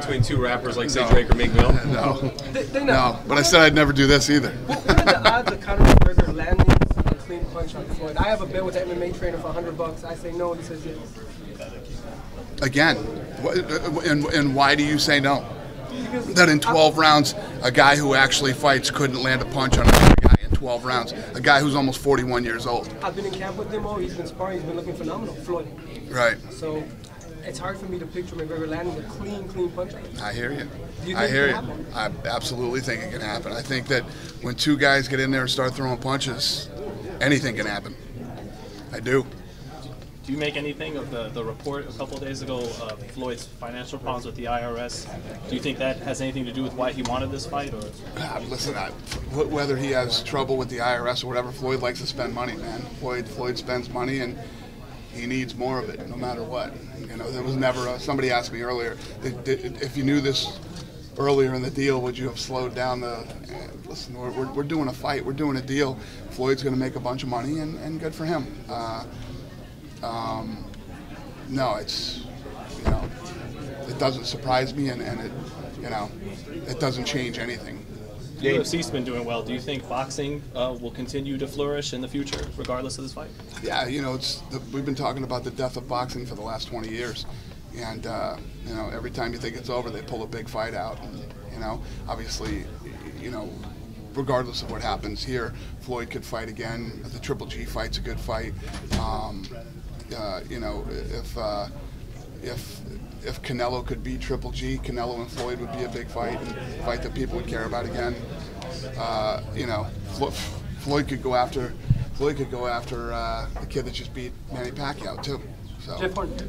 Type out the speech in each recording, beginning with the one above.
between two rappers like, say, Drake or Meek Mill? No. No, But I said I'd never do this either. What are the odds of Conor McGregor landing a clean punch on Floyd? I have a bet with an MMA trainer for $100. I say no, he says yes. Again, and why do you say no? That in 12 rounds, a guy who actually fights couldn't land a punch on another guy in 12 rounds. A guy who's almost 41 years old. I've been in camp with him. He's been sparring. He's been looking phenomenal, Floyd. Right. So it's hard for me to picture McGregor landing a clean punch on him. I hear you. Do you think I hear it you. can happen? I absolutely think it can happen. I think that when two guys get in there and start throwing punches, anything can happen. I do. Do you make anything of the report a couple of days ago of Floyd's financial problems with the IRS? Do you think that has anything to do with why he wanted this fight? Or Listen, whether he has trouble with the IRS or whatever, Floyd likes to spend money, man. Floyd spends money, and he needs more of it, no matter what. You know, there was never somebody asked me earlier, if you knew this earlier in the deal, would you have slowed down the? Listen, we're doing a fight, we're doing a deal. Floyd's going to make a bunch of money, and good for him. No, it's, you know, it doesn't surprise me, and it, you know, it doesn't change anything. The UFC's been doing well. Do you think boxing will continue to flourish in the future, regardless of this fight? Yeah, you know, we've been talking about the death of boxing for the last 20 years, and you know, every time you think it's over, they pull a big fight out, and you know, obviously, you know, regardless of what happens here, Floyd could fight again. The Triple G fight's a good fight. You know, if Canelo could beat Triple G, Canelo and Floyd would be a big fight, and a fight that people would care about again. You know, Floyd could go after the kid that just beat Manny Pacquiao too. So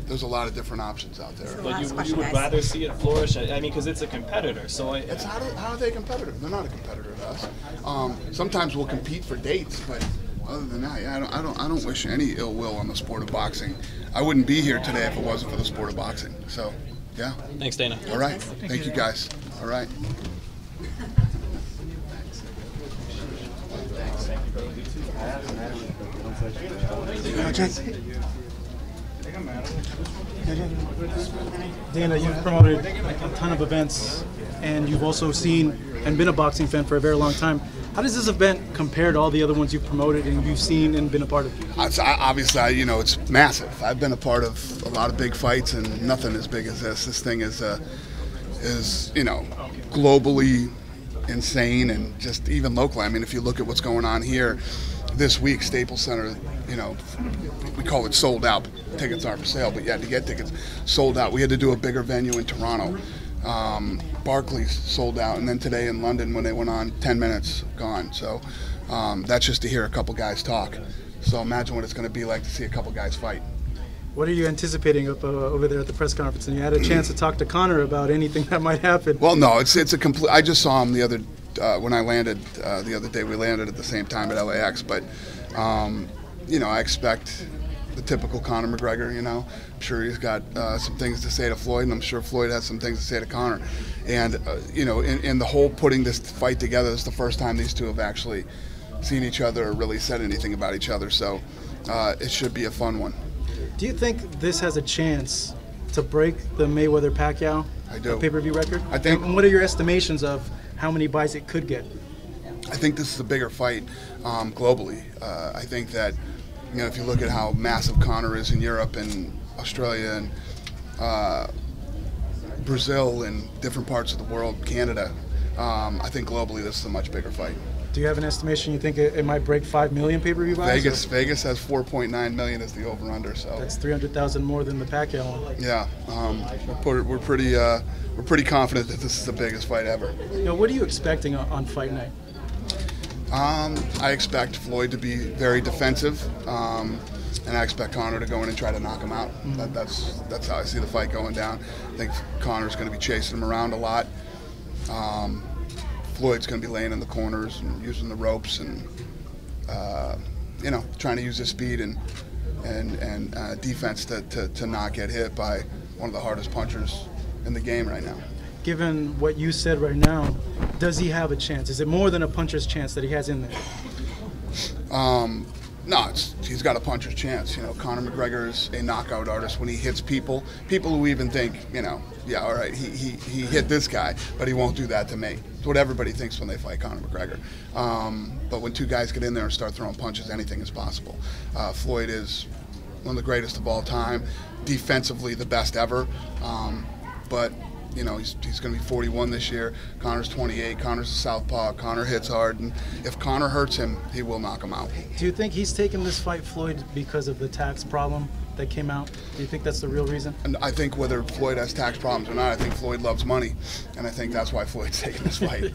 there's a lot of different options out there. But you would rather see it flourish? I mean, because it's a competitor. So it's how are they competitive? They're not a competitor to us. Sometimes we'll compete for dates, but other than that, yeah, I don't wish any ill will on the sport of boxing. I wouldn't be here today if it wasn't for the sport of boxing. So, yeah. Thanks, Dana. All right. Thank you, guys. All right. Dana, you've promoted a ton of events, and you've also seen and been a boxing fan for a very long time. How does this event compare to all the other ones you've promoted and you've seen and been a part of? Obviously, you know, it's massive. I've been a part of a lot of big fights, and nothing as big as this. This thing is you know, globally insane, and just even locally. I mean, if you look at what's going on here this week, Staples Center, you know, we call it sold out. Tickets aren't for sale, but you had to get tickets sold out. We had to do a bigger venue in Toronto. Barclays sold out, and then today in London when they went on, 10 minutes gone. So that's just to hear a couple guys talk. So imagine what it's going to be like to see a couple guys fight. What are you anticipating up over there at the press conference? And you had a chance to talk to Conor about anything that might happen. Well, no, it's a complete. I just saw him the other when I landed the other day. We landed at the same time at LAX, but you know, I expect the typical Conor McGregor. You know, I'm sure he's got some things to say to Floyd, and I'm sure Floyd has some things to say to Conor. And you know, in the whole putting this fight together, it's the first time these two have actually seen each other or really said anything about each other. So it should be a fun one. Do you think this has a chance to break the Mayweather-Pacquiao pay-per-view record? I think. And what are your estimations of how many buys it could get? I think this is a bigger fight globally. I think that, you know, if you look at how massive Conor is in Europe and Australia and Brazil and different parts of the world, Canada, I think globally this is a much bigger fight. Do you have an estimation? You think it might break 5 million pay-per-view buys? Vegas has 4.9 million as the over/under. So that's 300,000 more than the Pacquiao one. Yeah, we're pretty confident that this is the biggest fight ever. You know, what are you expecting on fight night? I expect Floyd to be very defensive, and I expect Conor to go in and try to knock him out. That's how I see the fight going down. I think Conor's going to be chasing him around a lot. Floyd's going to be laying in the corners and using the ropes and you know, trying to use his speed and defense to not get hit by one of the hardest punchers in the game right now. Given what you said right now, does he have a chance? Is it more than a puncher's chance that he has in there? No, he's got a puncher's chance. Conor McGregor is a knockout artist. When he hits people who even think, yeah, all right, he hit this guy, but he won't do that to me. It's what everybody thinks when they fight Conor McGregor. But when two guys get in there and start throwing punches, anything is possible. Floyd is one of the greatest of all time, defensively the best ever. But he's going to be 41 this year. Conor's 28. Conor's a southpaw. Conor hits hard, and if Conor hurts him, he will knock him out. Do you think he's taking this fight, Floyd, because of the tax problem that came out? Do you think that's the real reason? And I think whether Floyd has tax problems or not, I think Floyd loves money, and I think that's why Floyd's taking this fight.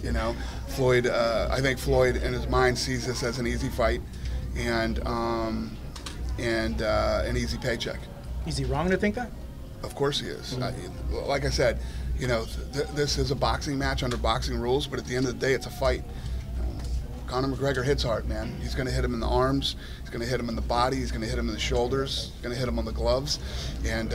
Floyd. I think Floyd, in his mind, sees this as an easy fight, and an easy paycheck. Is he wrong to think that? Of course he is. Like I said, this is a boxing match under boxing rules, but at the end of the day, it's a fight. Conor McGregor hits hard, man. He's going to hit him in the arms. He's going to hit him in the body. He's going to hit him in the shoulders. He's going to hit him on the gloves, and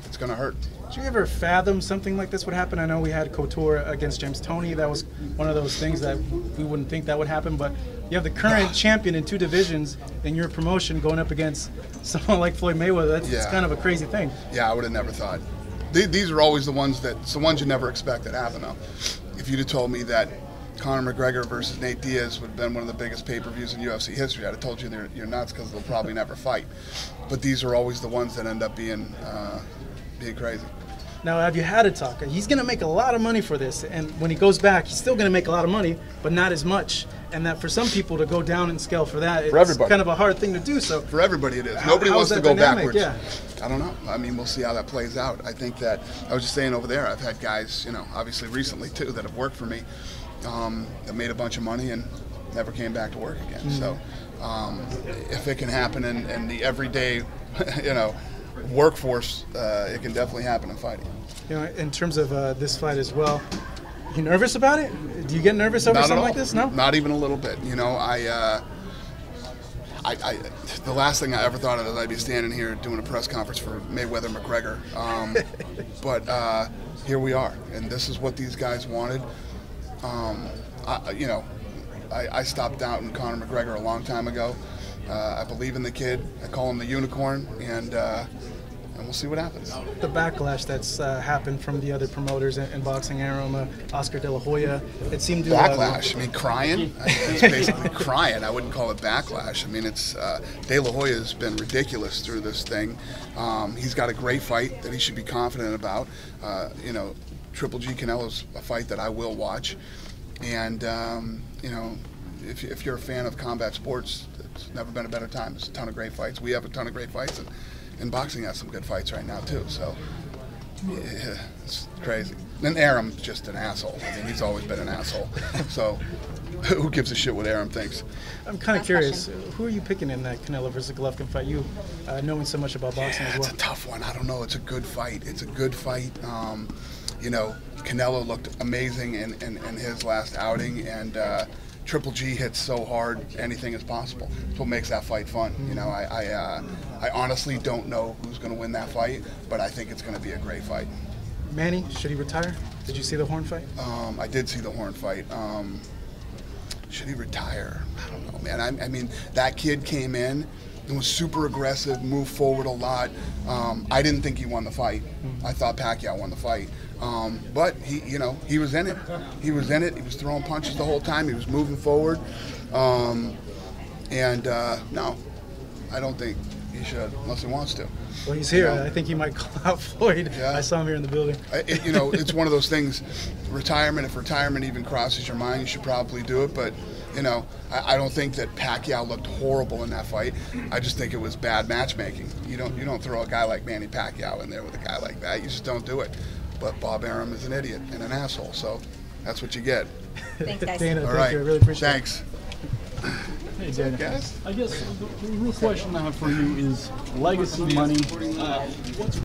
it's going to hurt. Did you ever fathom something like this would happen? I know we had Couture against James Toney. That was one of those things that we wouldn't think that would happen, but you have the current champion in two divisions in your promotion going up against someone like Floyd Mayweather. That's kind of a crazy thing. Yeah, I would have never thought. These are always the ones you never expect that happen, though. If you'd have told me that Conor McGregor versus Nate Diaz would have been one of the biggest pay-per-views in UFC history, I'd have told you you're nuts because they'll probably never fight. But these are always the ones that end up being crazy. Now, have you had a talk? He's going to make a lot of money for this, and when he goes back, he's still going to make a lot of money, but not as much. And that for some people to go down in scale for that, it's kind of a hard thing to do. So for everybody, it is. Nobody wants to go backwards. Yeah. I don't know. I mean, we'll see how that plays out. I think that I was just saying over there, I've had guys, obviously recently too, that have worked for me, that made a bunch of money and never came back to work again. So if it can happen in the everyday, workforce, it can definitely happen in fighting. In terms of this fight as well, you nervous about it? Do you get nervous over something like this? No? Not even a little bit. The last thing I ever thought of is I'd be standing here doing a press conference for Mayweather McGregor. But here we are, and this is what these guys wanted. I stopped doubting Conor McGregor a long time ago. I believe in the kid. I call him the unicorn, and we'll see what happens. The backlash that's happened from the other promoters in boxing, Arum, Oscar De La Hoya, it seemed to... Backlash? I mean, crying? It's basically crying. I wouldn't call it backlash. I mean, it's De La Hoya has been ridiculous through this thing. He's got a great fight that he should be confident about. Triple G Canelo's a fight that I will watch. And, if you're a fan of combat sports, it's never been a better time. There's a ton of great fights. We have a ton of great fights, and boxing has some good fights right now too. So yeah, it's crazy. And Arum's just an asshole. I mean, he's always been an asshole. So who gives a shit what Arum thinks? I'm kind of curious. Who are you picking in that Canelo versus Golovkin fight? You knowing so much about boxing as well. It's a tough one. I don't know. It's a good fight. It's a good fight. Canelo looked amazing in his last outing, and Triple G hits so hard, anything is possible. That's what makes that fight fun. I honestly don't know who's going to win that fight, but I think it's going to be a great fight. Manny, should he retire? Did you see the Horn fight? I did see the Horn fight. Should he retire? I don't know, man. I mean, that kid came in and was super aggressive, moved forward a lot. I didn't think he won the fight. I thought Pacquiao won the fight. But he was in it. He was in it. He was throwing punches the whole time. He was moving forward. No, I don't think he should, unless he wants to. Well, he's here. I think he might call out Floyd. Yeah. I saw him here in the building. It's one of those things. Retirement. If retirement even crosses your mind, you should probably do it. But I don't think that Pacquiao looked horrible in that fight. I just think it was bad matchmaking. You don't throw a guy like Manny Pacquiao in there with a guy like that. You just don't do it. But Bob Arum is an idiot and an asshole, so that's what you get. Thanks, guys. Dana, all thank right. you. I really appreciate Thanks. it. Hey, Dana. guys. I guess the real question I have for you is legacy money. What's